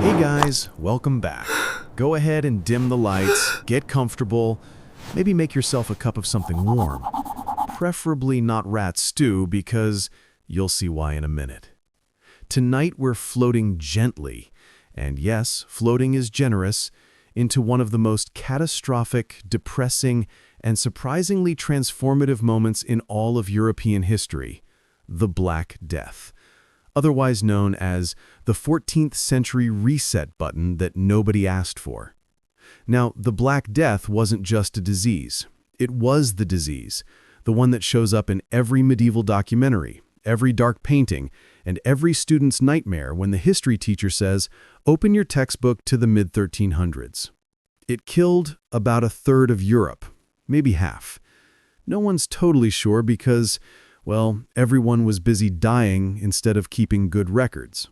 Hey guys, welcome back. Go ahead and dim the lights, get comfortable, maybe make yourself a cup of something warm. Preferably not rat stew because you'll see why in a minute. Tonight we're floating gently, and yes, floating is generous, into one of the most catastrophic, depressing, and surprisingly transformative moments in all of European history, the Black Death, otherwise known as the 14th century reset button that nobody asked for. Now, the Black Death wasn't just a disease. It was the disease, the one that shows up in every medieval documentary, every dark painting, and every student's nightmare when the history teacher says, "Open your textbook to the mid-1300s." It killed about a third of Europe, maybe half. No one's totally sure because, well, everyone was busy dying instead of keeping good records.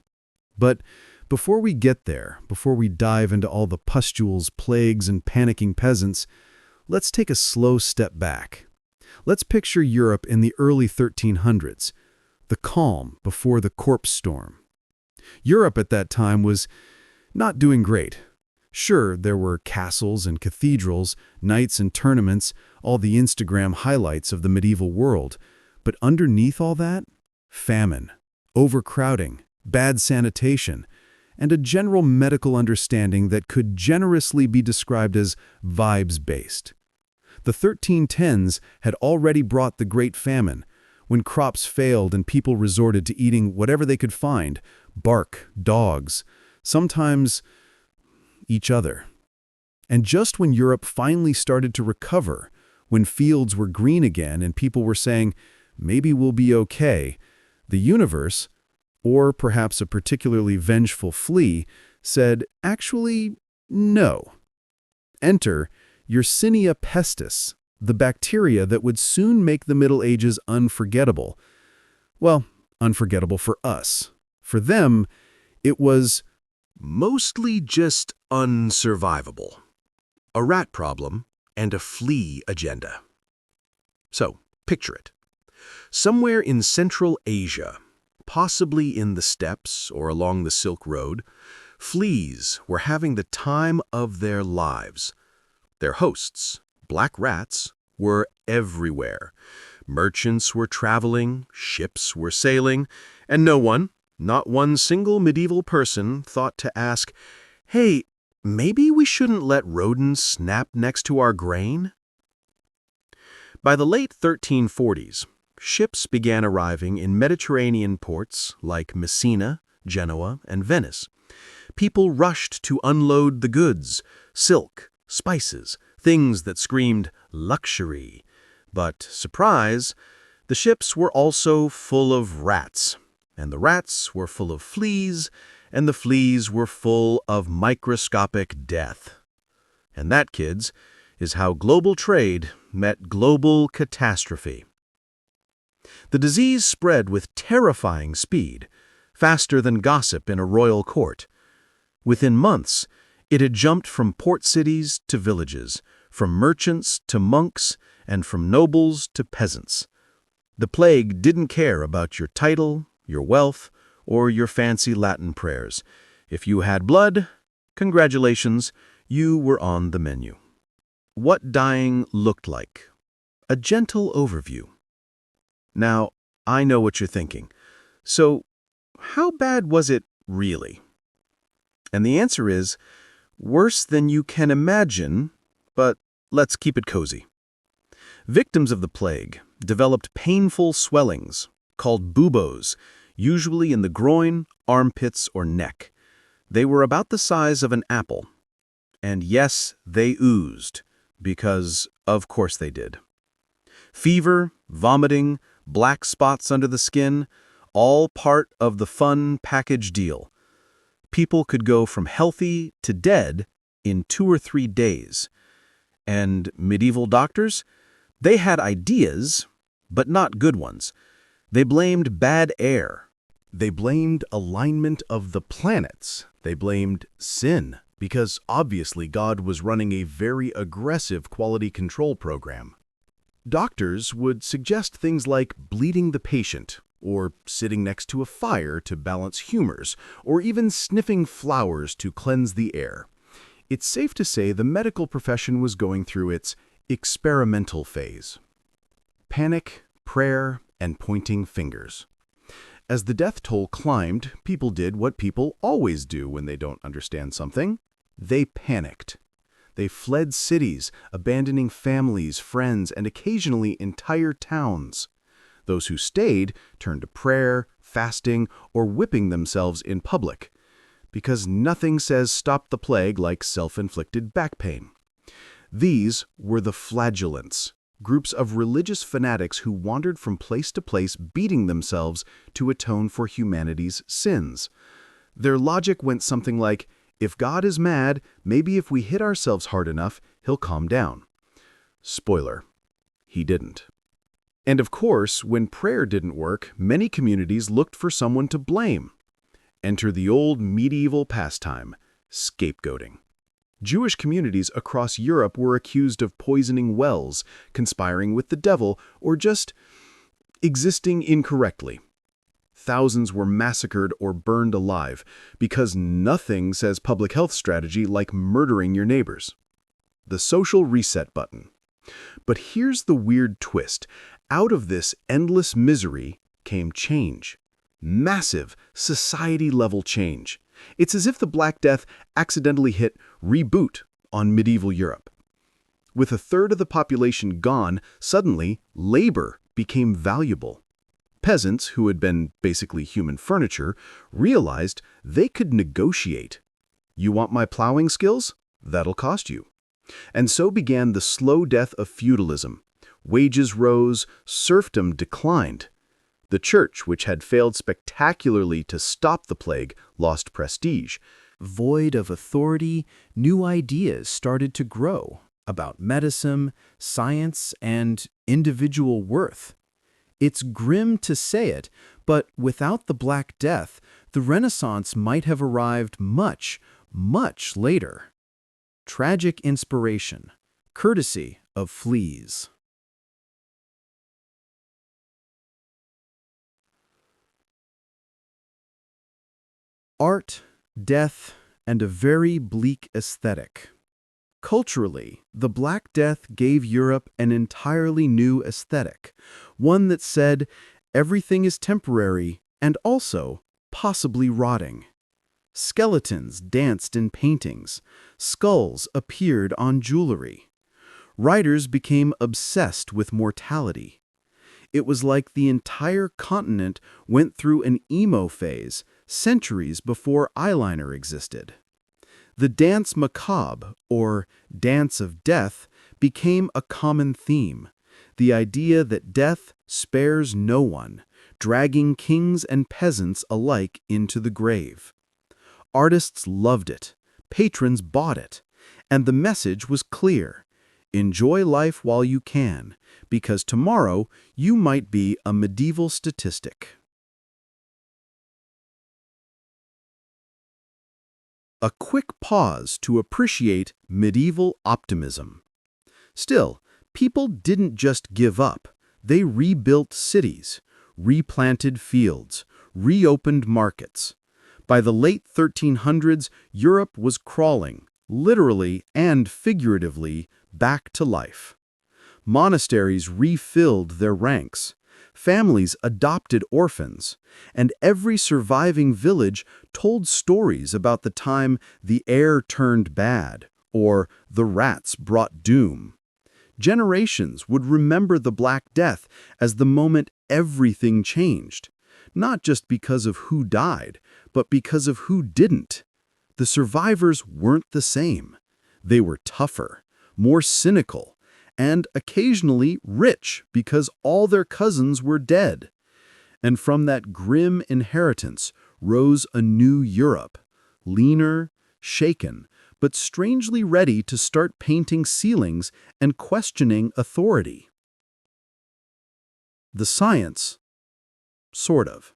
But before we get there, before we dive into all the pustules, plagues, and panicking peasants, let's take a slow step back. Let's picture Europe in the early 1300s, the calm before the corpse storm. Europe at that time was not doing great. Sure, there were castles and cathedrals, knights and tournaments, all the Instagram highlights of the medieval world. But underneath all that, famine, overcrowding, bad sanitation, and a general medical understanding that could generously be described as vibes-based. The 1310s had already brought the Great Famine, when crops failed and people resorted to eating whatever they could find, bark, dogs, sometimes each other. And just when Europe finally started to recover, when fields were green again and people were saying, "Maybe we'll be okay," the universe, or perhaps a particularly vengeful flea, said, "Actually, no." Enter Yersinia pestis, the bacteria that would soon make the Middle Ages unforgettable. Well, unforgettable for us. For them, it was mostly just unsurvivable. A rat problem and a flea agenda. So, picture it. Somewhere in Central Asia, possibly in the steppes or along the Silk Road, fleas were having the time of their lives. Their hosts, black rats, were everywhere. Merchants were traveling, ships were sailing, and no one, not one single medieval person, thought to ask, "Hey, maybe we shouldn't let rodents snap next to our grain?" By the late 1340s, ships began arriving in Mediterranean ports like Messina, Genoa, and Venice. People rushed to unload the goods, silk, spices, things that screamed luxury. But, surprise, the ships were also full of rats, and the rats were full of fleas, and the fleas were full of microscopic death. And that, kids, is how global trade met global catastrophe. The disease spread with terrifying speed, faster than gossip in a royal court. Within months, it had jumped from port cities to villages, from merchants to monks, and from nobles to peasants. The plague didn't care about your title, your wealth, or your fancy Latin prayers. If you had blood, congratulations, you were on the menu. What dying looked like. A gentle overview. Now, I know what you're thinking. So, how bad was it really? And the answer is, worse than you can imagine, but let's keep it cozy. Victims of the plague developed painful swellings, called buboes, usually in the groin, armpits, or neck. They were about the size of an apple. And yes, they oozed, because of course they did. Fever, vomiting, black spots under the skin, all part of the fun package deal. People could go from healthy to dead in 2 or 3 days. And medieval doctors? They had ideas, but not good ones. They blamed bad air. They blamed alignment of the planets. They blamed sin, because obviously God was running a very aggressive quality control program. Doctors would suggest things like bleeding the patient, or sitting next to a fire to balance humors, or even sniffing flowers to cleanse the air. It's safe to say the medical profession was going through its experimental phase. Panic, prayer, and pointing fingers. As the death toll climbed, people did what people always do when they don't understand something. They panicked. They fled cities, abandoning families, friends, and occasionally entire towns. Those who stayed turned to prayer, fasting, or whipping themselves in public, because nothing says stop the plague like self-inflicted back pain. These were the flagellants, groups of religious fanatics who wandered from place to place beating themselves to atone for humanity's sins. Their logic went something like, if God is mad, maybe if we hit ourselves hard enough, he'll calm down. Spoiler, he didn't. And of course, when prayer didn't work, many communities looked for someone to blame. Enter the old medieval pastime, scapegoating. Jewish communities across Europe were accused of poisoning wells, conspiring with the devil, or just existing incorrectly. Thousands were massacred or burned alive because nothing says public health strategy like murdering your neighbors. The social reset button. But here's the weird twist. Out of this endless misery came change. Massive, society-level change. It's as if the Black Death accidentally hit reboot on medieval Europe. With a third of the population gone, suddenly labor became valuable. Peasants, who had been basically human furniture, realized they could negotiate. You want my plowing skills? That'll cost you. And so began the slow death of feudalism. Wages rose, serfdom declined. The church, which had failed spectacularly to stop the plague, lost prestige. Void of authority, new ideas started to grow about medicine, science, and individual worth. It's grim to say it, but without the Black Death, the Renaissance might have arrived much, much later. Tragic inspiration, courtesy of fleas. Art, death, and a very bleak aesthetic. Culturally, the Black Death gave Europe an entirely new aesthetic, one that said everything is temporary and also possibly rotting. Skeletons danced in paintings, skulls appeared on jewelry. Writers became obsessed with mortality. It was like the entire continent went through an emo phase centuries before eyeliner existed. The dance macabre, or dance of death, became a common theme, the idea that death spares no one, dragging kings and peasants alike into the grave. Artists loved it, patrons bought it, and the message was clear. Enjoy life while you can, because tomorrow you might be a medieval statistic. A quick pause to appreciate medieval optimism. Still, people didn't just give up. They rebuilt cities, replanted fields, reopened markets. By the late 1300s, Europe was crawling, literally and figuratively, back to life. Monasteries refilled their ranks. Families adopted orphans, and every surviving village told stories about the time the air turned bad or the rats brought doom. Generations would remember the Black Death as the moment everything changed, not just because of who died, but because of who didn't. The survivors weren't the same. They were tougher, more cynical, and occasionally rich because all their cousins were dead. And from that grim inheritance rose a new Europe, leaner, shaken, but strangely ready to start painting ceilings and questioning authority. The science, sort of.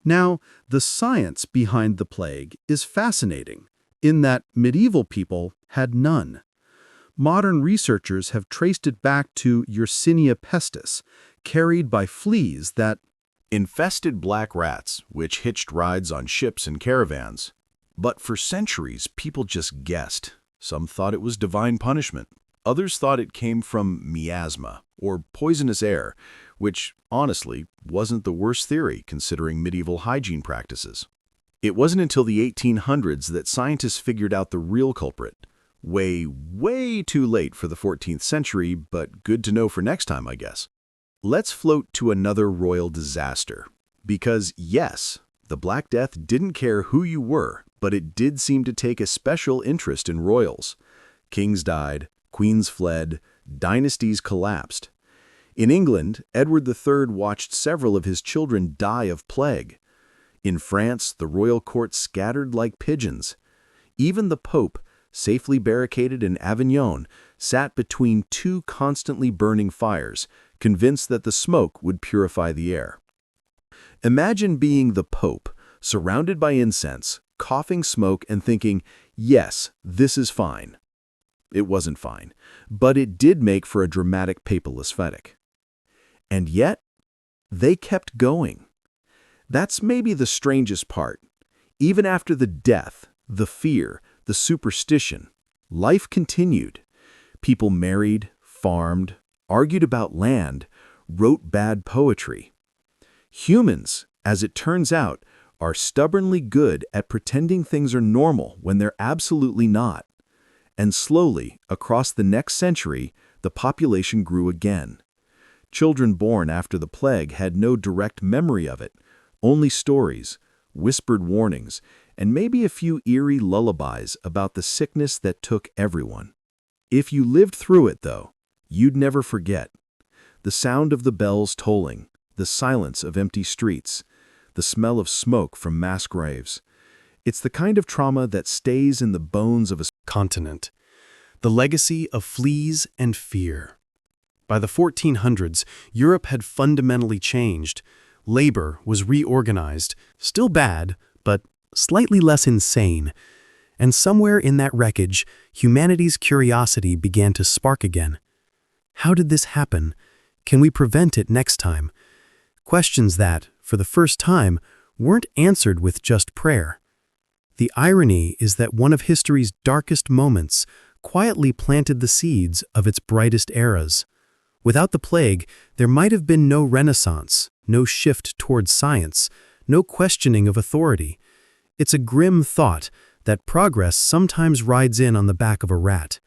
Now, the science behind the plague is fascinating, in that medieval people had none. Modern researchers have traced it back to Yersinia pestis, carried by fleas that infested black rats, which hitched rides on ships and caravans. But for centuries, people just guessed. Some thought it was divine punishment. Others thought it came from miasma, or poisonous air, which, honestly, wasn't the worst theory considering medieval hygiene practices. It wasn't until the 1800s that scientists figured out the real culprit. Way too late for the 14th century, but good to know for next time, I guess. Let's float to another royal disaster. Because, yes, the Black Death didn't care who you were, but it did seem to take a special interest in royals. Kings died, queens fled, dynasties collapsed. In England, Edward III watched several of his children die of plague. In France, the royal court scattered like pigeons. Even the Pope, safely barricaded in Avignon, sat between two constantly burning fires, convinced that the smoke would purify the air. Imagine being the Pope, surrounded by incense, coughing smoke and thinking, yes, this is fine. It wasn't fine, but it did make for a dramatic papal aesthetic. And yet, they kept going. That's maybe the strangest part. Even after the death, the fear, the superstition, life continued. People married, farmed, argued about land, wrote bad poetry. Humans, as it turns out, are stubbornly good at pretending things are normal when they're absolutely not. And slowly, across the next century, the population grew again. Children born after the plague had no direct memory of it, only stories, whispered warnings, and maybe a few eerie lullabies about the sickness that took everyone. If you lived through it, though, you'd never forget. The sound of the bells tolling, the silence of empty streets, the smell of smoke from mass graves. It's the kind of trauma that stays in the bones of a Continent. The legacy of fleas and fear. By the 1400s, Europe had fundamentally changed. Labor was reorganized, still bad, but slightly less insane. And somewhere in that wreckage, humanity's curiosity began to spark again. How did this happen? Can we prevent it next time? Questions that, for the first time, weren't answered with just prayer. The irony is that one of history's darkest moments quietly planted the seeds of its brightest eras. Without the plague, there might have been no Renaissance, no shift towards science, no questioning of authority. It's a grim thought that progress sometimes rides in on the back of a rat.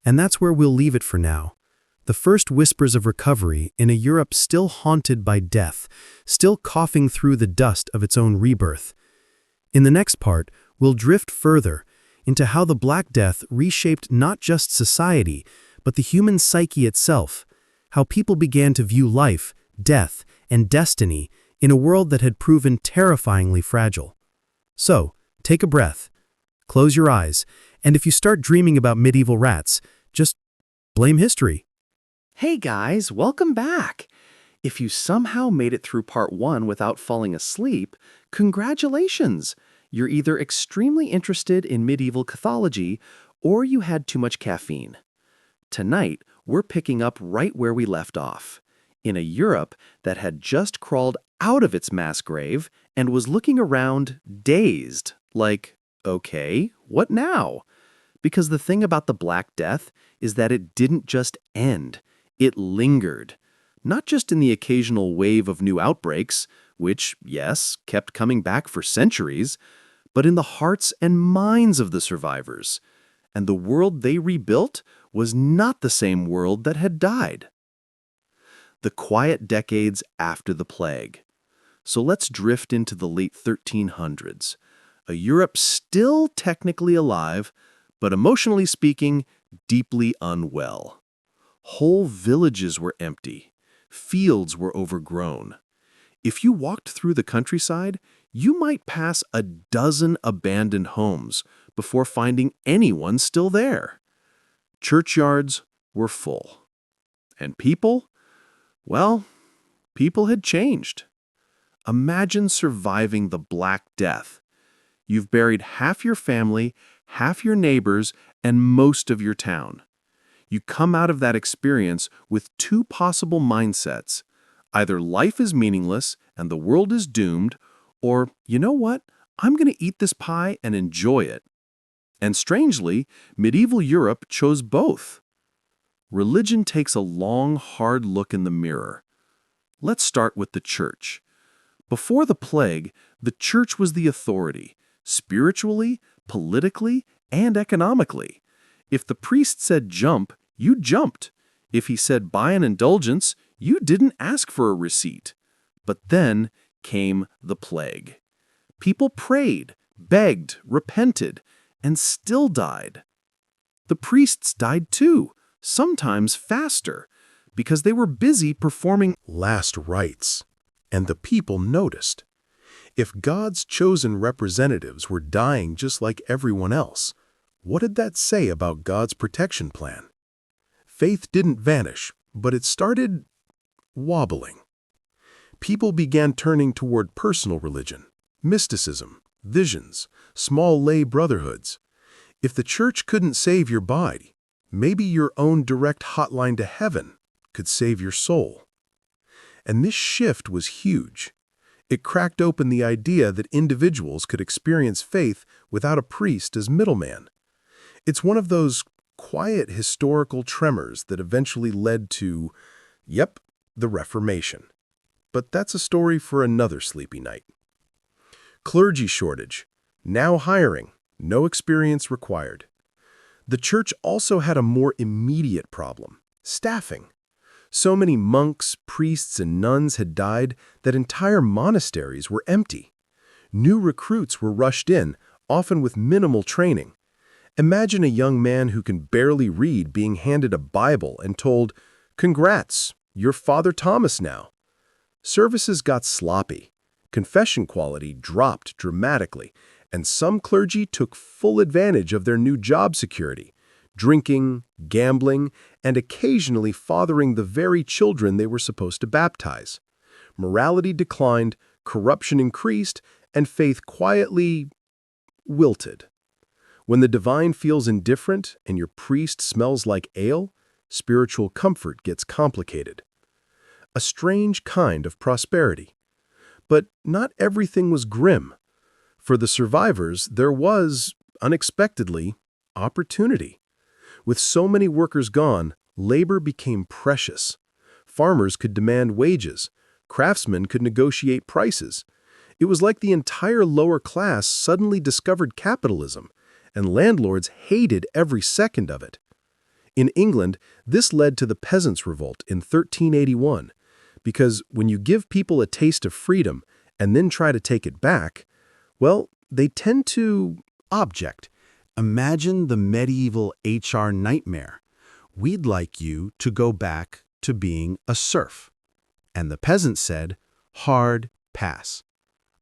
And that's where we'll leave it for now. The first whispers of recovery in a Europe still haunted by death, still coughing through the dust of its own rebirth. In the next part, we'll drift further into how the Black Death reshaped not just society, but the human psyche itself, how people began to view life, death, and destiny in a world that had proven terrifyingly fragile. So, take a breath, close your eyes, and if you start dreaming about medieval rats, just blame history. Hey guys, welcome back! If you somehow made it through part 1 without falling asleep, congratulations! You're either extremely interested in medieval Cathology or you had too much caffeine. Tonight, we're picking up right where we left off, in a Europe that had just crawled out of its mass grave and was looking around dazed, like, okay, what now? Because the thing about the Black Death is that it didn't just end, it lingered. Not just in the occasional wave of new outbreaks, which, yes, kept coming back for centuries, but in the hearts and minds of the survivors. And the world they rebuilt was not the same world that had died. The quiet decades after the plague. So let's drift into the late 1300s, a Europe still technically alive, but emotionally speaking, deeply unwell. Whole villages were empty. Fields were overgrown. If you walked through the countryside, you might pass a dozen abandoned homes before finding anyone still there. Churchyards were full. And people? Well, people had changed. Imagine surviving the Black Death. You've buried half your family, half your neighbors, and most of your town. You come out of that experience with two possible mindsets. Either life is meaningless and the world is doomed, or, you know what, I'm going to eat this pie and enjoy it. And strangely, medieval Europe chose both. Religion takes a long, hard look in the mirror. Let's start with the church. Before the plague, the church was the authority, spiritually, politically, and economically. If the priest said jump, you jumped. If he said buy an indulgence, you didn't ask for a receipt. But then came the plague. People prayed, begged, repented, and still died. The priests died too, sometimes faster, because they were busy performing Last rites. And the people noticed. If God's chosen representatives were dying just like everyone else, what did that say about God's protection plan? Faith didn't vanish, but it started wobbling. People began turning toward personal religion, mysticism, visions, small lay brotherhoods. If the church couldn't save your body, maybe your own direct hotline to heaven could save your soul. And this shift was huge. It cracked open the idea that individuals could experience faith without a priest as middleman. It's one of those quiet historical tremors that eventually led to, the Reformation. But that's a story for another sleepy night. Clergy shortage. Now hiring. No experience required. The church also had a more immediate problem: staffing. So many monks, priests, and nuns had died that entire monasteries were empty. New recruits were rushed in, often with minimal training. Imagine a young man who can barely read being handed a Bible and told, "Congrats, you're Father Thomas now." Services got sloppy. Confession quality dropped dramatically, and some clergy took full advantage of their new job security, drinking, gambling, and occasionally fathering the very children they were supposed to baptize. Morality declined, corruption increased, and faith quietly wilted. When the divine feels indifferent and your priest smells like ale, spiritual comfort gets complicated. A strange kind of prosperity. But not everything was grim. For the survivors, there was, unexpectedly, opportunity. With so many workers gone, labor became precious. Farmers could demand wages. Craftsmen could negotiate prices. It was like the entire lower class suddenly discovered capitalism, and landlords hated every second of it. In England, this led to the Peasants' Revolt in 1381, because when you give people a taste of freedom and then try to take it back, well, they tend to object. Imagine the medieval HR nightmare. We'd like you to go back to being a serf. And the peasant said, hard pass.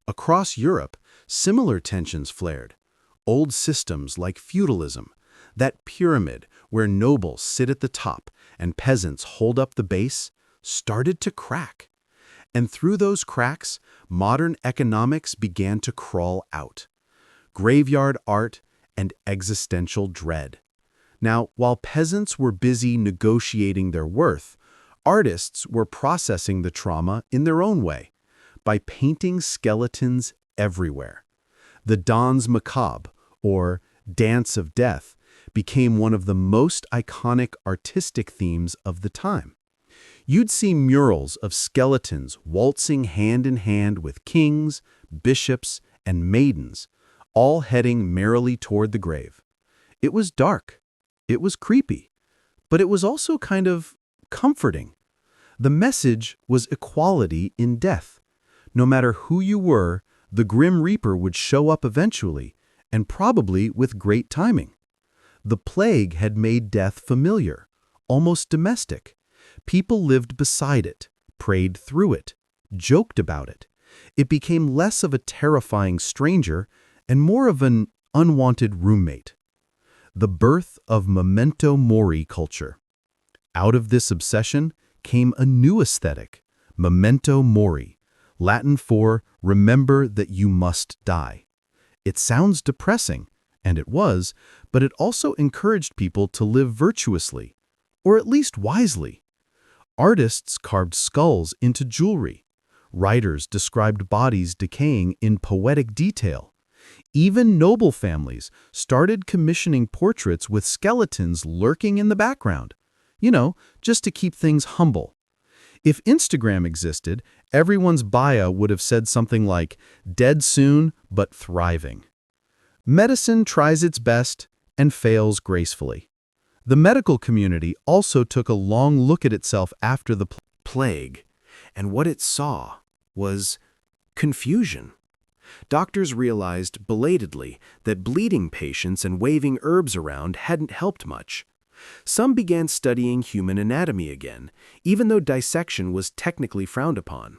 Across Europe, similar tensions flared. Old systems like feudalism, that pyramid where nobles sit at the top and peasants hold up the base, started to crack. And through those cracks, modern economics began to crawl out. Graveyard art and existential dread. Now, while peasants were busy negotiating their worth, artists were processing the trauma in their own way, by painting skeletons everywhere. The Danse Macabre, or Dance of Death, became one of the most iconic artistic themes of the time. You'd see murals of skeletons waltzing hand in hand with kings, bishops, and maidens, all heading merrily toward the grave. It was dark. It was creepy. But it was also kind of comforting. The message was equality in death. No matter who you were, the Grim Reaper would show up eventually, and probably with great timing. The plague had made death familiar, almost domestic. People lived beside it, prayed through it, joked about it. It became less of a terrifying stranger and more of an unwanted roommate. The birth of memento mori culture. Out of this obsession came a new aesthetic, memento mori, Latin for remember that you must die. It sounds depressing, and it was, but it also encouraged people to live virtuously, or at least wisely. Artists carved skulls into jewelry. Writers described bodies decaying in poetic detail. Even noble families started commissioning portraits with skeletons lurking in the background. Just to keep things humble. If Instagram existed, everyone's bio would have said something like, "Dead soon, but thriving." Medicine tries its best and fails gracefully. The medical community also took a long look at itself after the Plague, and what it saw was confusion. Doctors realized belatedly that bleeding patients and waving herbs around hadn't helped much. Some began studying human anatomy again, even though dissection was technically frowned upon.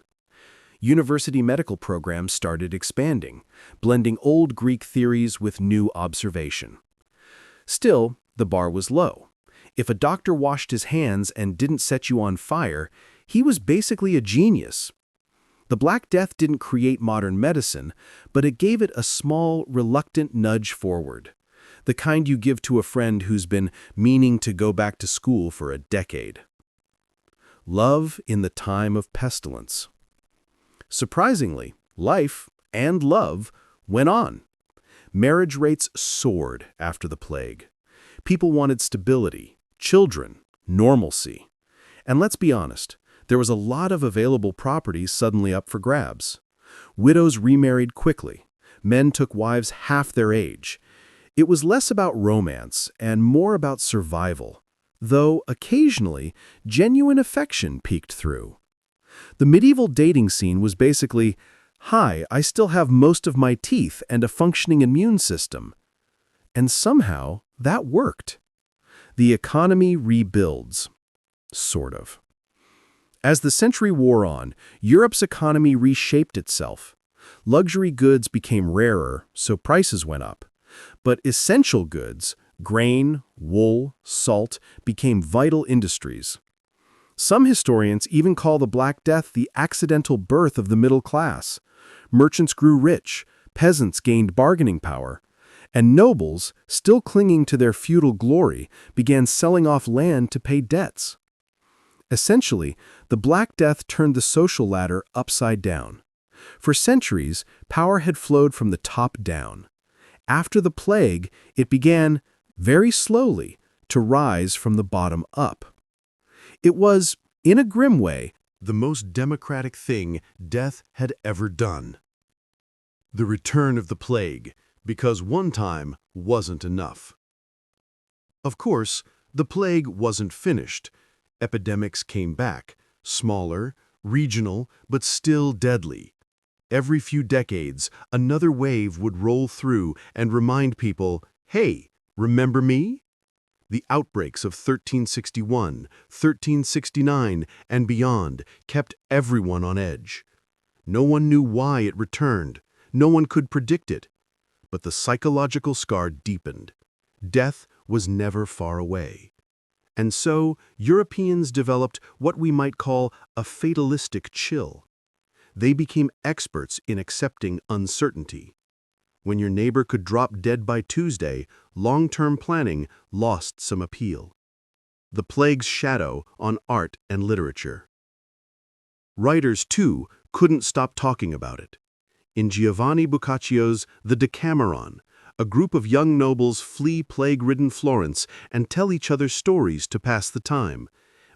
University medical programs started expanding, blending old Greek theories with new observation. Still, the bar was low. If a doctor washed his hands and didn't set you on fire, he was basically a genius. The Black Death didn't create modern medicine, but it gave it a small, reluctant nudge forward. The kind you give to a friend who's been meaning to go back to school for a decade. Love in the time of pestilence. Surprisingly, life and love went on. Marriage rates soared after the plague. People wanted stability, children, normalcy. And let's be honest, there was a lot of available property suddenly up for grabs. Widows remarried quickly. Men took wives half their age. It was less about romance and more about survival, though occasionally genuine affection peeked through. The medieval dating scene was basically, "Hi, I still have most of my teeth and a functioning immune system." And somehow that worked. The economy rebuilds. Sort of. As the century wore on, Europe's economy reshaped itself. Luxury goods became rarer, so prices went up. But essential goods, grain, wool, salt, became vital industries. Some historians even call the Black Death the accidental birth of the middle class. Merchants grew rich, peasants gained bargaining power, and nobles, still clinging to their feudal glory, began selling off land to pay debts. Essentially, the Black Death turned the social ladder upside down. For centuries, power had flowed from the top down. After the plague, it began, very slowly, to rise from the bottom up. It was, in a grim way, the most democratic thing death had ever done. The return of the plague, because one time wasn't enough. Of course, the plague wasn't finished. Epidemics came back, smaller, regional, but still deadly. Every few decades, another wave would roll through and remind people, "Hey, remember me?" The outbreaks of 1361, 1369, and beyond kept everyone on edge. No one knew why it returned. No one could predict it. But the psychological scar deepened. Death was never far away. And so, Europeans developed what we might call a fatalistic chill. They became experts in accepting uncertainty. When your neighbor could drop dead by Tuesday, long-term planning lost some appeal. The plague's shadow on art and literature. Writers, too, couldn't stop talking about it. In Giovanni Boccaccio's The Decameron, a group of young nobles flee plague-ridden Florence and tell each other stories to pass the time,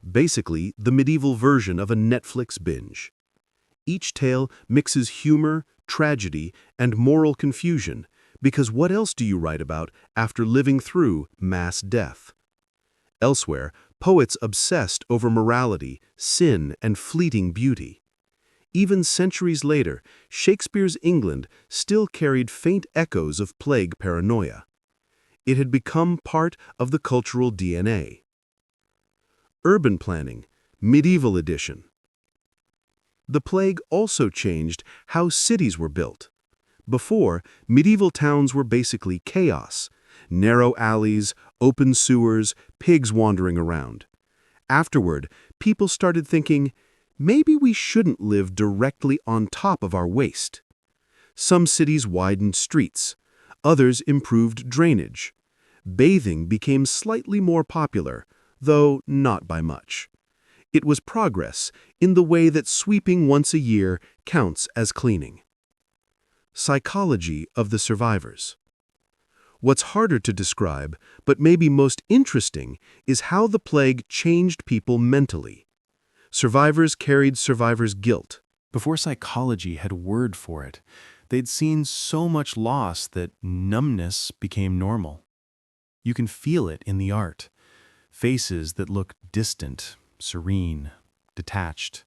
basically the medieval version of a Netflix binge. Each tale mixes humor, tragedy, and moral confusion, because what else do you write about after living through mass death? Elsewhere, poets obsessed over morality, sin, and fleeting beauty. Even centuries later, Shakespeare's England still carried faint echoes of plague paranoia. It had become part of the cultural DNA. Urban planning, medieval edition. The plague also changed how cities were built. Before, medieval towns were basically chaos. Narrow alleys, open sewers, pigs wandering around. Afterward, people started thinking, maybe we shouldn't live directly on top of our waste. Some cities widened streets. Others improved drainage. Bathing became slightly more popular, though not by much. It was progress in the way that sweeping once a year counts as cleaning. Psychology of the survivors. What's harder to describe, but maybe most interesting, is how the plague changed people mentally. Survivors carried survivors' guilt. Before psychology had word for it, they'd seen so much loss that numbness became normal. You can feel it in the art. Faces that look distant, serene, detached.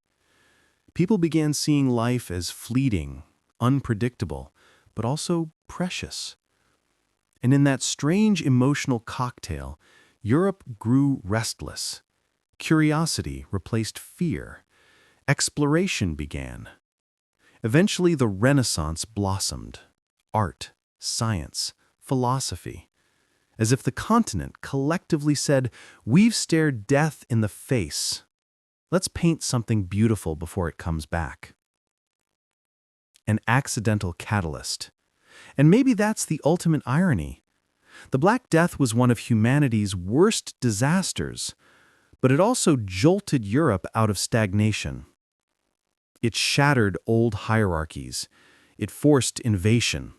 People began seeing life as fleeting, unpredictable, but also precious. And in that strange emotional cocktail, Europe grew restless. Curiosity replaced fear. Exploration began. Eventually, the Renaissance blossomed. Art, science, philosophy. As if the continent collectively said, "We've stared death in the face. Let's paint something beautiful before it comes back." An accidental catalyst. And maybe that's the ultimate irony. The Black Death was one of humanity's worst disasters, but it also jolted Europe out of stagnation. It shattered old hierarchies. It forced innovation.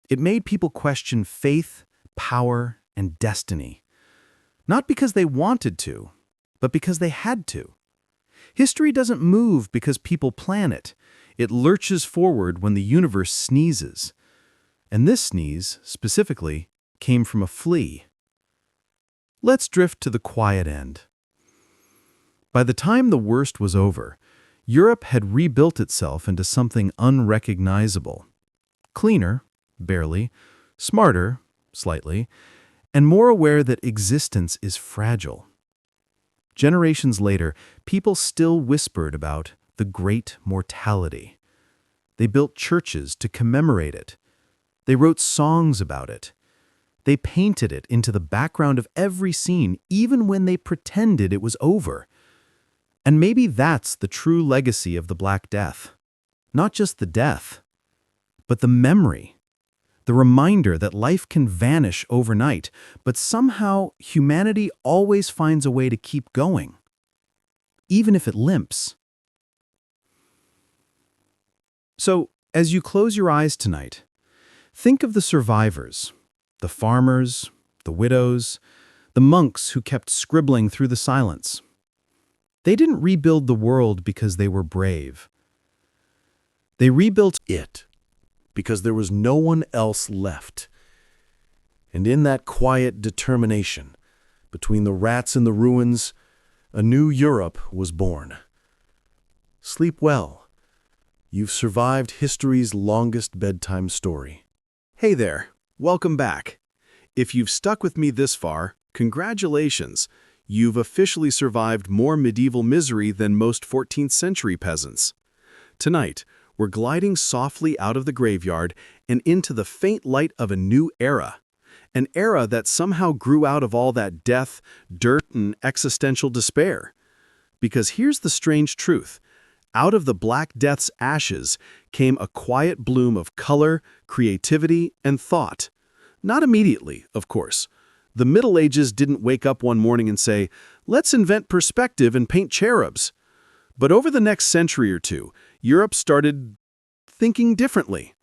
It made people question faith, power, and destiny. Not because they wanted to, but because they had to. History doesn't move because people plan it. It lurches forward when the universe sneezes. And this sneeze, specifically, came from a flea. Let's drift to the quiet end. By the time the worst was over, Europe had rebuilt itself into something unrecognizable. Cleaner, barely, smarter, slightly, and more aware that existence is fragile. Generations later, people still whispered about the great mortality. They built churches to commemorate it. They wrote songs about it. They painted it into the background of every scene, even when they pretended it was over. And maybe that's the true legacy of the Black Death. Not just the death, but the memory. The reminder that life can vanish overnight, but somehow humanity always finds a way to keep going, even if it limps. So, as you close your eyes tonight, think of the survivors, the farmers, the widows, the monks who kept scribbling through the silence. They didn't rebuild the world because they were brave. They rebuilt It, because there was no one else left. And in that quiet determination, between the rats in the ruins, a new Europe was born. Sleep well. You've survived history's longest bedtime story. Hey there, welcome back. If you've stuck with me this far, congratulations. You've officially survived more medieval misery than most 14th century peasants. Tonight, we're gliding softly out of the graveyard and into the faint light of a new era. An era that somehow grew out of all that death, dirt, and existential despair. Because here's the strange truth. Out of the Black Death's ashes came a quiet bloom of color, creativity, and thought. Not immediately, of course. The Middle Ages didn't wake up one morning and say, "Let's invent perspective and paint cherubs." But over the next century or two, Europe started thinking differently.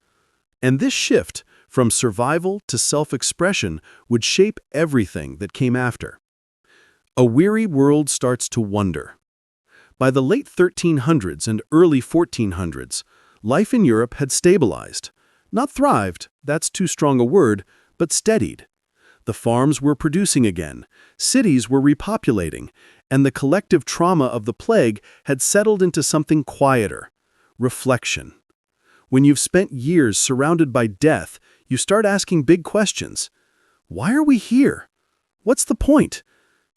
And this shift from survival to self-expression would shape everything that came after. A weary world starts to wonder. By the late 1300s and early 1400s, life in Europe had stabilized. Not thrived, that's too strong a word, but steadied. The farms were producing again, cities were repopulating, and the collective trauma of the plague had settled into something quieter: reflection. When you've spent years surrounded by death, you start asking big questions. Why are we here? What's the point?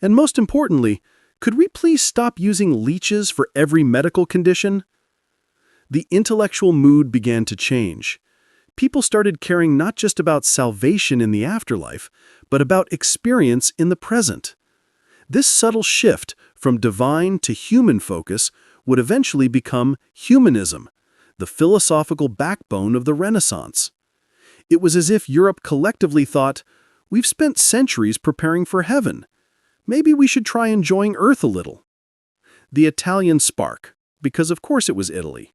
And most importantly, could we please stop using leeches for every medical condition? The intellectual mood began to change. People started caring not just about salvation in the afterlife, but about experience in the present. This subtle shift from divine to human focus would eventually become humanism, the philosophical backbone of the Renaissance. It was as if Europe collectively thought, "We've spent centuries preparing for heaven. Maybe we should try enjoying Earth a little." The Italian spark, because of course it was Italy.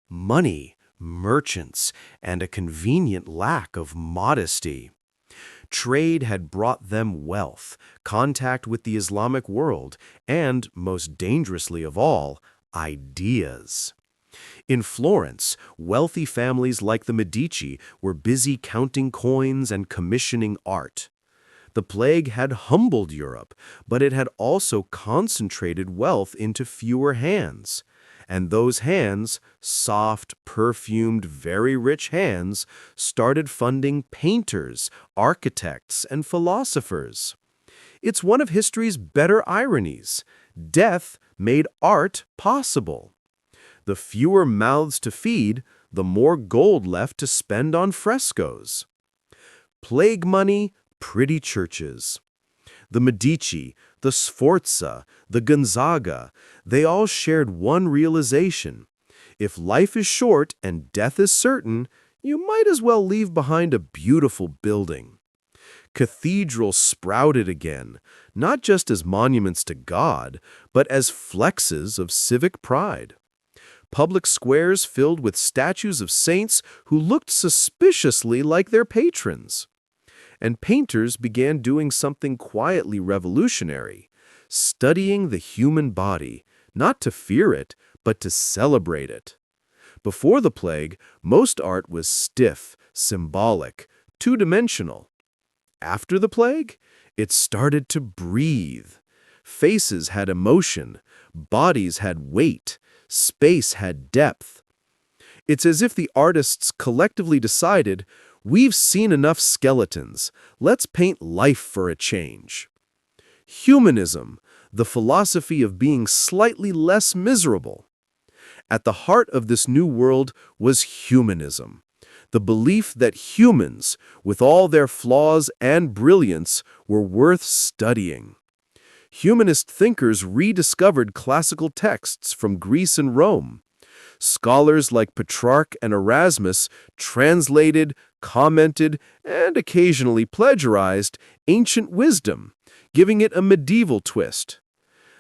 Money, merchants, and a convenient lack of modesty. Trade had brought them wealth, contact with the Islamic world, and, most dangerously of all, ideas. In Florence, wealthy families like the Medici were busy counting coins and commissioning art. The plague had humbled Europe, but it had also concentrated wealth into fewer hands. And those hands, soft, perfumed, very rich hands, started funding painters, architects, and philosophers. It's one of history's better ironies. Death made art possible. The fewer mouths to feed, the more gold left to spend on frescoes. Plague money, pretty churches. The Medici, the Sforza, the Gonzaga, they all shared one realization. If life is short and death is certain, you might as well leave behind a beautiful building. Cathedrals sprouted again, not just as monuments to God, but as flexes of civic pride. Public squares filled with statues of saints who looked suspiciously like their patrons. And painters began doing something quietly revolutionary, studying the human body, not to fear it, but to celebrate it. Before the plague, most art was stiff, symbolic, two-dimensional. After the plague, it started to breathe. Faces had emotion, bodies had weight, space had depth. It's as if the artists collectively decided, we've seen enough skeletons, let's paint life for a change. Humanism, the philosophy of being slightly less miserable. At the heart of this new world was humanism, the belief that humans, with all their flaws and brilliance, were worth studying. Humanist thinkers rediscovered classical texts from Greece and Rome. Scholars like Petrarch and Erasmus translated, commented, and occasionally plagiarized ancient wisdom, giving it a medieval twist.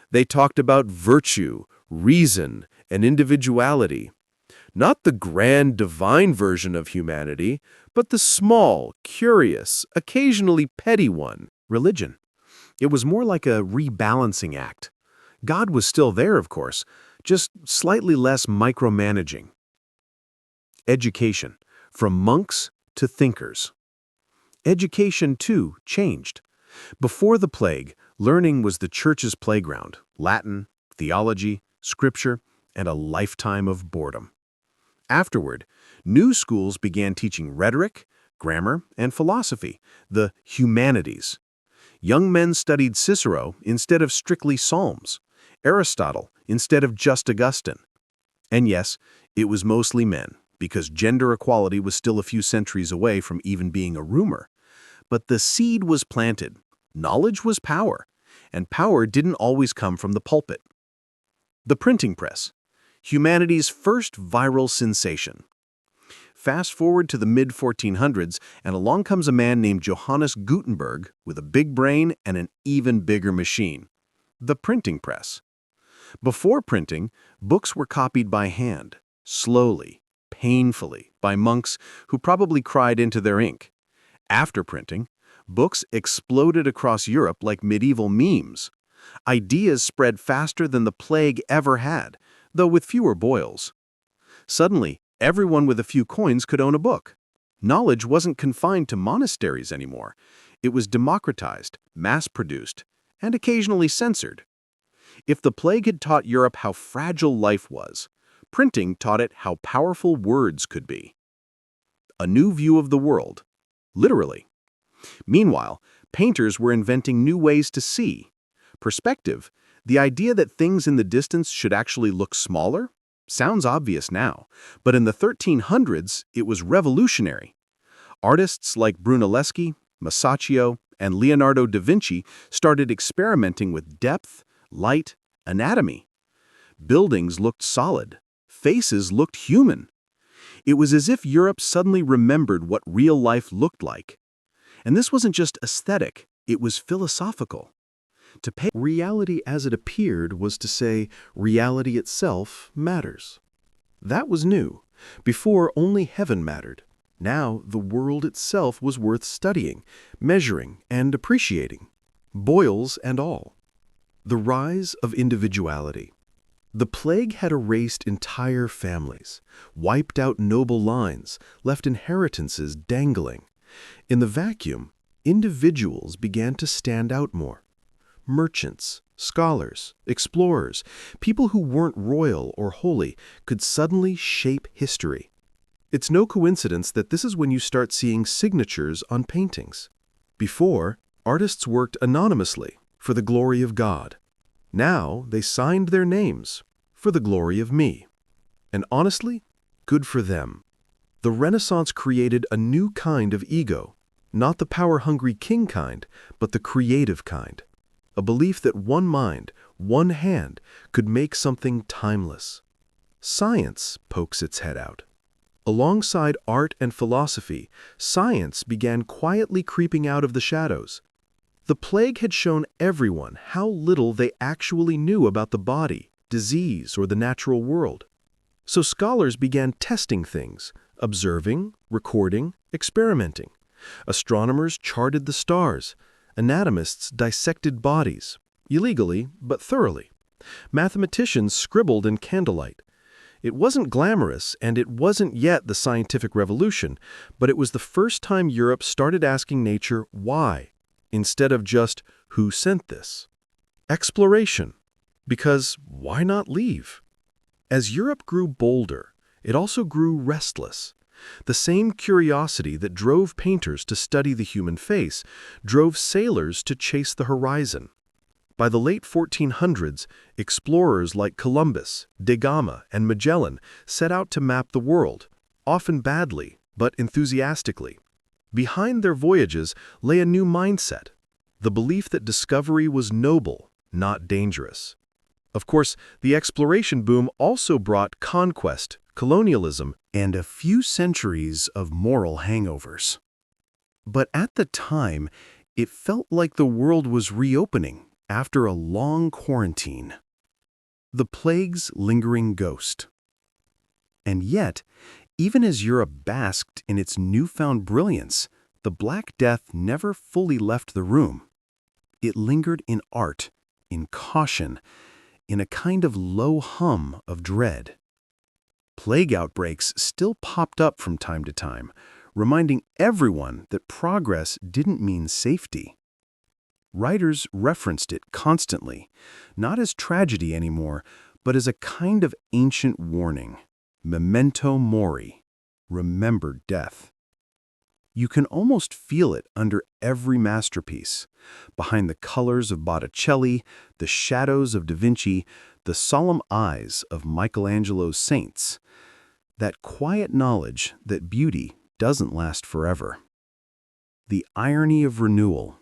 They talked about virtue, reason, and individuality. Not the grand divine version of humanity, but the small, curious, occasionally petty one, religion. It was more like a rebalancing act. God was still there, of course, just slightly less micromanaging. Education, from monks to thinkers. Education, too, changed. Before the plague, learning was the church's playground, Latin, theology, scripture, and a lifetime of boredom. Afterward, new schools began teaching rhetoric, grammar, and philosophy, the humanities. Young men studied Cicero instead of strictly Psalms, Aristotle instead of just Augustine. And yes, it was mostly men, because gender equality was still a few centuries away from even being a rumor. But the seed was planted, knowledge was power, and power didn't always come from the pulpit. The printing press, humanity's first viral sensation. Fast forward to the mid-1400s, and along comes a man named Johannes Gutenberg with a big brain and an even bigger machine, the printing press. Before printing, books were copied by hand, slowly, painfully, by monks who probably cried into their ink. After printing, books exploded across Europe like medieval memes. Ideas spread faster than the plague ever had, though with fewer boils. Suddenly, everyone with a few coins could own a book. Knowledge wasn't confined to monasteries anymore. It was democratized, mass-produced, and occasionally censored. If the plague had taught Europe how fragile life was, printing taught it how powerful words could be. A new view of the world, literally. Meanwhile, painters were inventing new ways to see. Perspective, the idea that things in the distance should actually look smaller, sounds obvious now, but in the 1300s, it was revolutionary. Artists like Brunelleschi, Masaccio, and Leonardo da Vinci started experimenting with depth, light, anatomy. Buildings looked solid. Faces looked human. It was as if Europe suddenly remembered what real life looked like. And this wasn't just aesthetic, it was philosophical. To pay reality as it appeared was to say reality itself matters. That was new. Before, only heaven mattered. Now, the world itself was worth studying, measuring, and appreciating. Boils and all. The rise of individuality. The plague had erased entire families, wiped out noble lines, left inheritances dangling. In the vacuum, individuals began to stand out more. Merchants, scholars, explorers, people who weren't royal or holy could suddenly shape history. It's no coincidence that this is when you start seeing signatures on paintings. Before, artists worked anonymously for the glory of God. Now, they signed their names for the glory of me. And honestly, good for them. The Renaissance created a new kind of ego, not the power-hungry king kind, but the creative kind. A belief that one mind, one hand, could make something timeless. Science pokes its head out. Alongside art and philosophy, science began quietly creeping out of the shadows. The plague had shown everyone how little they actually knew about the body, disease, or the natural world. So scholars began testing things, observing, recording, experimenting. Astronomers charted the stars. Anatomists dissected bodies, illegally but thoroughly. Mathematicians scribbled in candlelight. It wasn't glamorous, and it wasn't yet the scientific revolution, but it was the first time Europe started asking nature why, instead of just who sent this. Exploration. Because why not leave? As Europe grew bolder, it also grew restless. The same curiosity that drove painters to study the human face drove sailors to chase the horizon. By the late 1400s, explorers like Columbus, da Gama, and Magellan set out to map the world, often badly, but enthusiastically. Behind their voyages lay a new mindset, the belief that discovery was noble, not dangerous. Of course, the exploration boom also brought conquest, colonialism, and a few centuries of moral hangovers. But at the time, it felt like the world was reopening after a long quarantine. The plague's lingering ghost. And yet, even as Europe basked in its newfound brilliance, the Black Death never fully left the room. It lingered in art, in caution, in a kind of low hum of dread. Plague outbreaks still popped up from time to time, reminding everyone that progress didn't mean safety. Writers referenced it constantly, not as tragedy anymore, but as a kind of ancient warning. Memento mori, remember death. You can almost feel it under every masterpiece, behind the colors of Botticelli, the shadows of Da Vinci, the solemn eyes of Michelangelo's saints. That quiet knowledge that beauty doesn't last forever. The irony of renewal.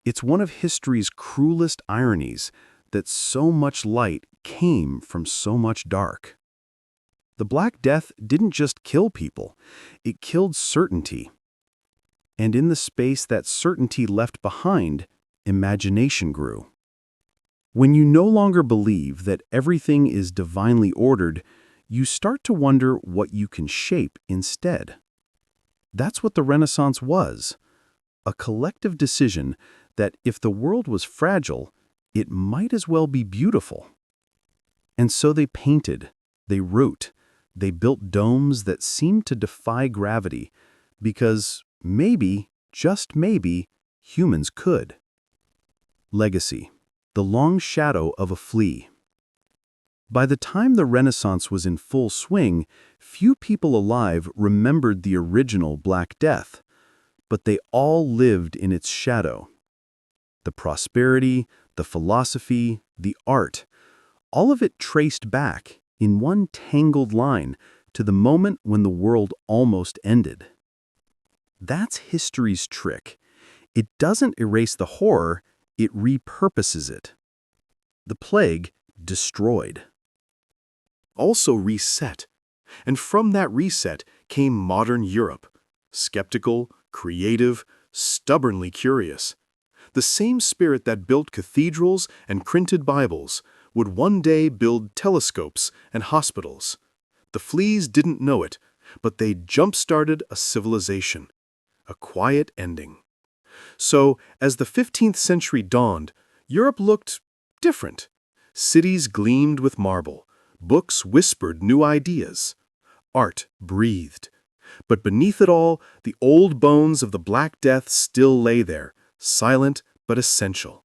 It's one of history's cruelest ironies that so much light came from so much dark. The Black Death didn't just kill people, it killed certainty. And in the space that certainty left behind, imagination grew. When you no longer believe that everything is divinely ordered, you start to wonder what you can shape instead. That's what the Renaissance was, a collective decision that if the world was fragile, it might as well be beautiful. And so they painted, they wrote, they built domes that seemed to defy gravity, because maybe, just maybe, humans could. Legacy, the long shadow of a flea. By the time the Renaissance was in full swing, few people alive remembered the original Black Death, but they all lived in its shadow. The prosperity, the philosophy, the art, all of it traced back, in one tangled line, to the moment when the world almost ended. That's history's trick. It doesn't erase the horror, it repurposes it. The plague destroyed. Also reset. And from that reset came modern Europe, skeptical, creative, stubbornly curious. The same spirit that built cathedrals and printed Bibles would one day build telescopes and hospitals. The fleas didn't know it, but they jump-started a civilization, a quiet ending. So, as the 15th century dawned, Europe looked different. Cities gleamed with marble, books whispered new ideas, art breathed. But beneath it all, the old bones of the Black Death still lay there, silent but essential.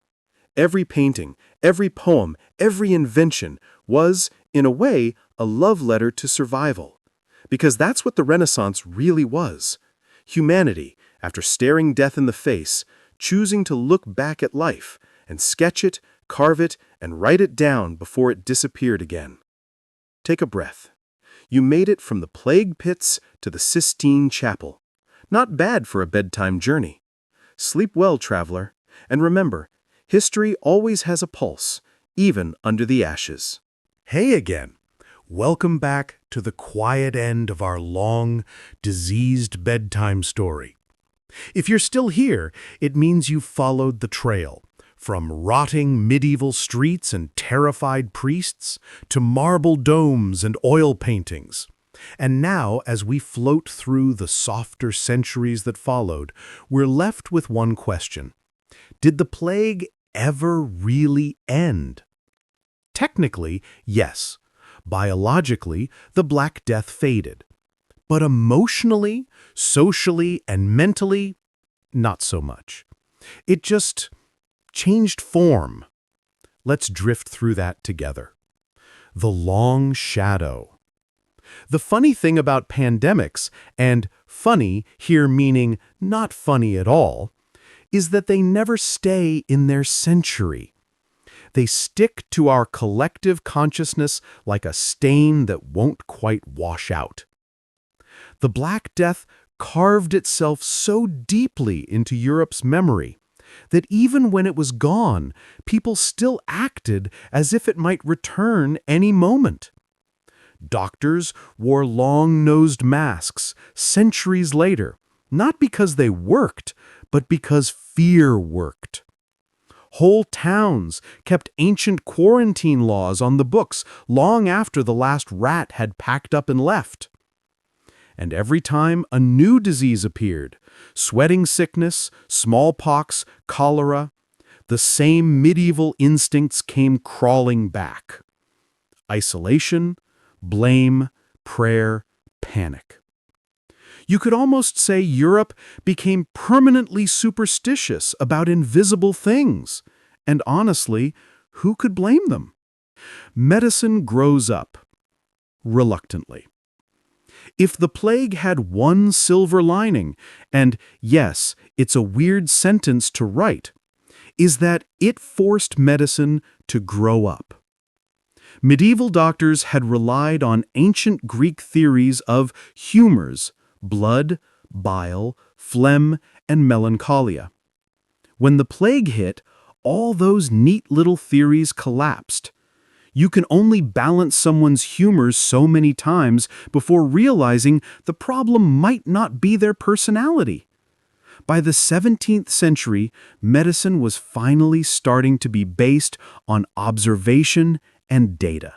Every painting, every poem, every invention was, in a way, a love letter to survival. Because that's what the Renaissance really was. Humanity, after staring death in the face, choosing to look back at life and sketch it, carve it, and write it down before it disappeared again. Take a breath. You made it from the plague pits to the Sistine Chapel. Not bad for a bedtime journey. Sleep well, traveler, and remember, history always has a pulse, even under the ashes. Hey again. Welcome back to the quiet end of our long, diseased bedtime story. If you're still here, it means you've followed the trail, from rotting medieval streets and terrified priests to marble domes and oil paintings. And now, as we float through the softer centuries that followed, we're left with one question. Did the plague ever really end? Technically, yes. Biologically, the Black Death faded. But emotionally, socially, and mentally, not so much. It just changed form. Let's drift through that together. The long shadow. The funny thing about pandemics, and funny here meaning not funny at all, is that they never stay in their century. They stick to our collective consciousness like a stain that won't quite wash out. The Black Death carved itself so deeply into Europe's memory that even when it was gone, people still acted as if it might return any moment. Doctors wore long-nosed masks centuries later, not because they worked, but because fear worked. Whole towns kept ancient quarantine laws on the books long after the last rat had packed up and left. And every time a new disease appeared, sweating sickness, smallpox, cholera, the same medieval instincts came crawling back. Isolation, blame, prayer, panic. You could almost say Europe became permanently superstitious about invisible things. And honestly, who could blame them? Medicine grows up, reluctantly. If the plague had one silver lining, and yes, it's a weird sentence to write, is that it forced medicine to grow up. Medieval doctors had relied on ancient Greek theories of humors, blood, bile, phlegm, and melancholia. When the plague hit, all those neat little theories collapsed. You can only balance someone's humors so many times before realizing the problem might not be their personality. By the 17th century, medicine was finally starting to be based on observation and data.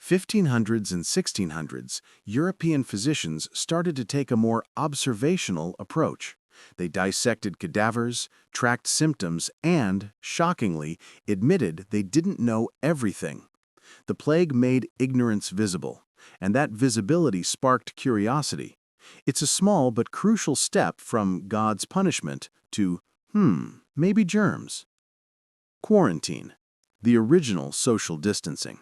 1500s and 1600s, European physicians started to take a more observational approach. They dissected cadavers, tracked symptoms, and, shockingly, admitted they didn't know everything. The plague made ignorance visible, and that visibility sparked curiosity. It's a small but crucial step from God's punishment to, maybe germs. Quarantine, the original social distancing.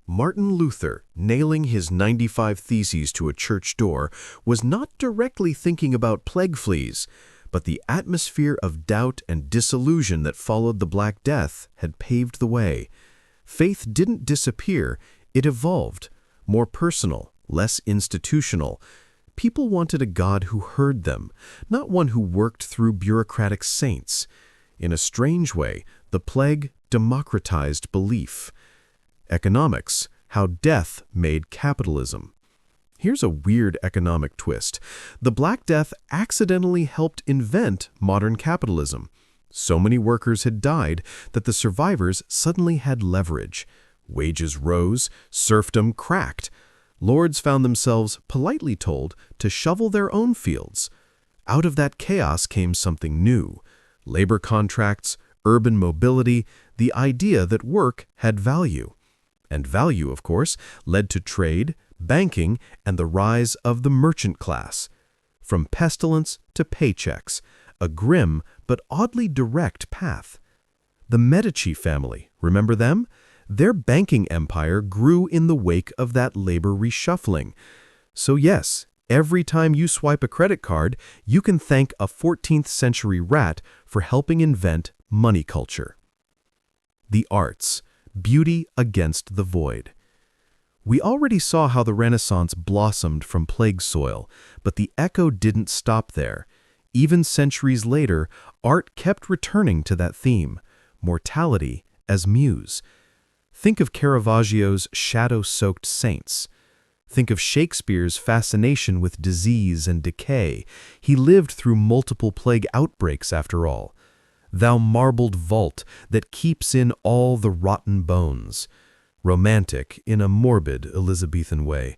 Martin Luther, nailing his 95 Theses to a church door, was not directly thinking about plague fleas, but the atmosphere of doubt and disillusion that followed the Black Death had paved the way. Faith didn't disappear, it evolved, more personal, less institutional. People wanted a God who heard them, not one who worked through bureaucratic saints. In a strange way, the plague democratized belief. Economics, how death made capitalism. Here's a weird economic twist. The Black Death accidentally helped invent modern capitalism. So many workers had died that the survivors suddenly had leverage. Wages rose, serfdom cracked. Lords found themselves, politely told, to shovel their own fields. Out of that chaos came something new. Labor contracts, urban mobility, the idea that work had value. And value, of course, led to trade, banking, and the rise of the merchant class. From pestilence to paychecks, a grim but oddly direct path. The Medici family, remember them? Their banking empire grew in the wake of that labor reshuffling. So yes, every time you swipe a credit card, you can thank a 14th century rat for helping invent money culture. The arts. Beauty against the void. We already saw how the Renaissance blossomed from plague soil, but the echo didn't stop there. Even centuries later, art kept returning to that theme, mortality as muse. Think of Caravaggio's shadow-soaked saints. Think of Shakespeare's fascination with disease and decay. He lived through multiple plague outbreaks, after all. Thou marbled vault that keeps in all the rotten bones. Romantic in a morbid Elizabethan way.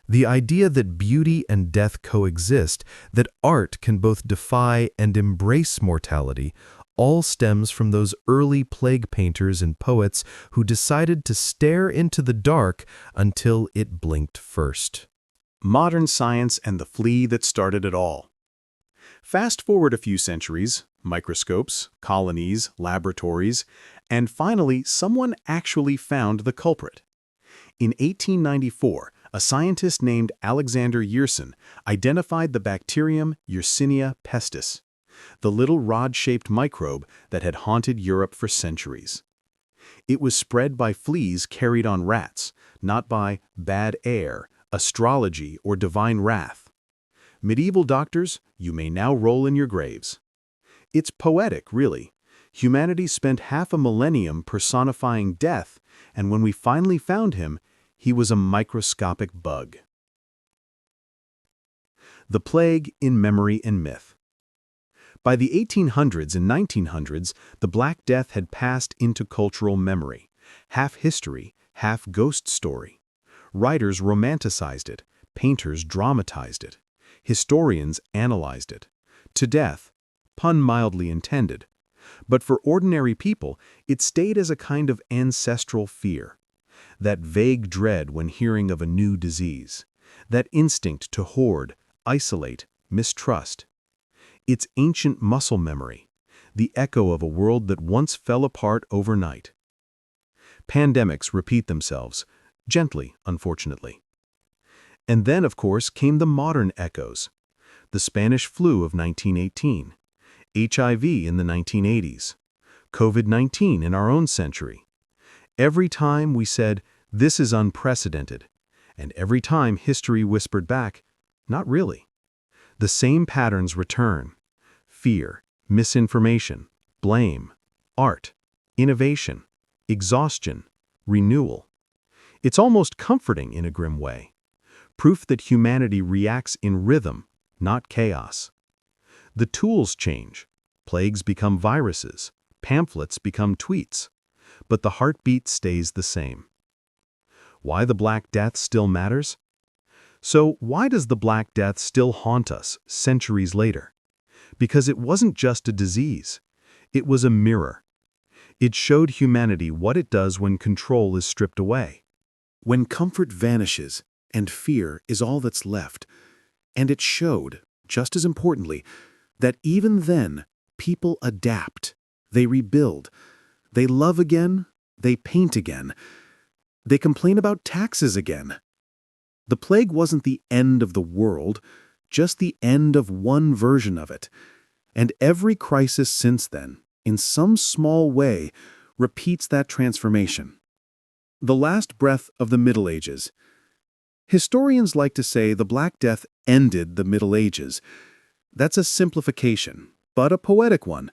The idea that beauty and death coexist, that art can both defy and embrace mortality, all stems from those early plague painters and poets who decided to stare into the dark until it blinked first. Modern science and the flea that started it all. Fast forward a few centuries, microscopes, colonies, laboratories, and finally someone actually found the culprit. In 1894, a scientist named Alexander Yersin identified the bacterium Yersinia pestis, the little rod-shaped microbe that had haunted Europe for centuries. It was spread by fleas carried on rats, not by bad air, astrology, or divine wrath. Medieval doctors, you may now roll in your graves. It's poetic, really. Humanity spent half a millennium personifying death, and when we finally found him, he was a microscopic bug. The plague in memory and myth. By the 1800s and 1900s, the Black Death had passed into cultural memory, half history, half ghost story. Writers romanticized it, painters dramatized it, historians analyzed it. To death, pun mildly intended. But for ordinary people, it stayed as a kind of ancestral fear. That vague dread when hearing of a new disease. That instinct to hoard, isolate, mistrust. It's ancient muscle memory, the echo of a world that once fell apart overnight. Pandemics repeat themselves, gently, unfortunately. And then, of course, came the modern echoes. The Spanish flu of 1918, HIV in the 1980s, COVID-19 in our own century. Every time we said, this is unprecedented, and every time history whispered back, not really. The same patterns return. Fear, misinformation, blame, art, innovation, exhaustion, renewal. It's almost comforting in a grim way. Proof that humanity reacts in rhythm, not chaos. The tools change. Plagues become viruses. Pamphlets become tweets. But the heartbeat stays the same. Why the Black Death still matters? So why does the Black Death still haunt us centuries later? Because it wasn't just a disease. It was a mirror. It showed humanity what it does when control is stripped away. When comfort vanishes and fear is all that's left. And it showed, just as importantly, that even then, people adapt. They rebuild. They love again. They paint again. They complain about taxes again. The plague wasn't the end of the world, just the end of one version of it. And every crisis since then, in some small way, repeats that transformation. The last breath of the Middle Ages. Historians like to say the Black Death ended the Middle Ages. That's a simplification, but a poetic one.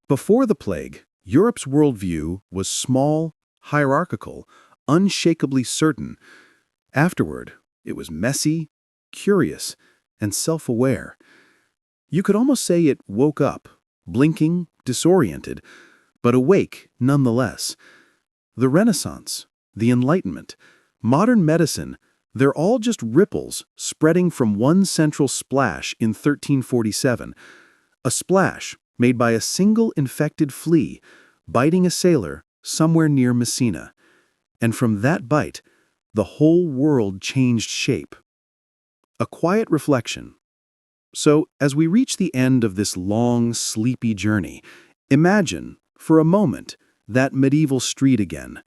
Before the plague, Europe's worldview was small, hierarchical, unshakably certain. Afterward, it was messy, curious, and self-aware. You could almost say it woke up, blinking, disoriented, but awake nonetheless. The Renaissance, the Enlightenment, modern medicine, they're all just ripples spreading from one central splash in 1347, a splash made by a single infected flea biting a sailor somewhere near Messina. And from that bite, the whole world changed shape. A quiet reflection. So, as we reach the end of this long, sleepy journey, imagine, for a moment, that medieval street again.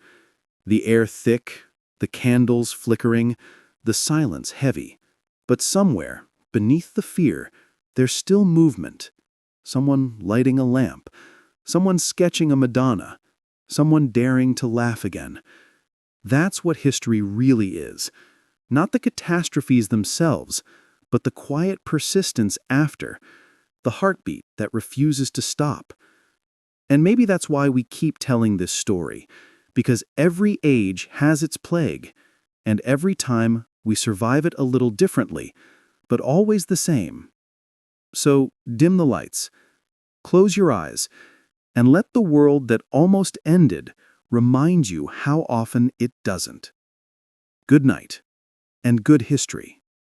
The air thick, the candles flickering, the silence heavy. But somewhere, beneath the fear, there's still movement. Someone lighting a lamp, someone sketching a Madonna, someone daring to laugh again. That's what history really is. Not the catastrophes themselves, but the quiet persistence after, the heartbeat that refuses to stop. And maybe that's why we keep telling this story, because every age has its plague, and every time we survive it a little differently, but always the same. So dim the lights, close your eyes, and let the world that almost ended remind you how often it doesn't. Good night, and good history.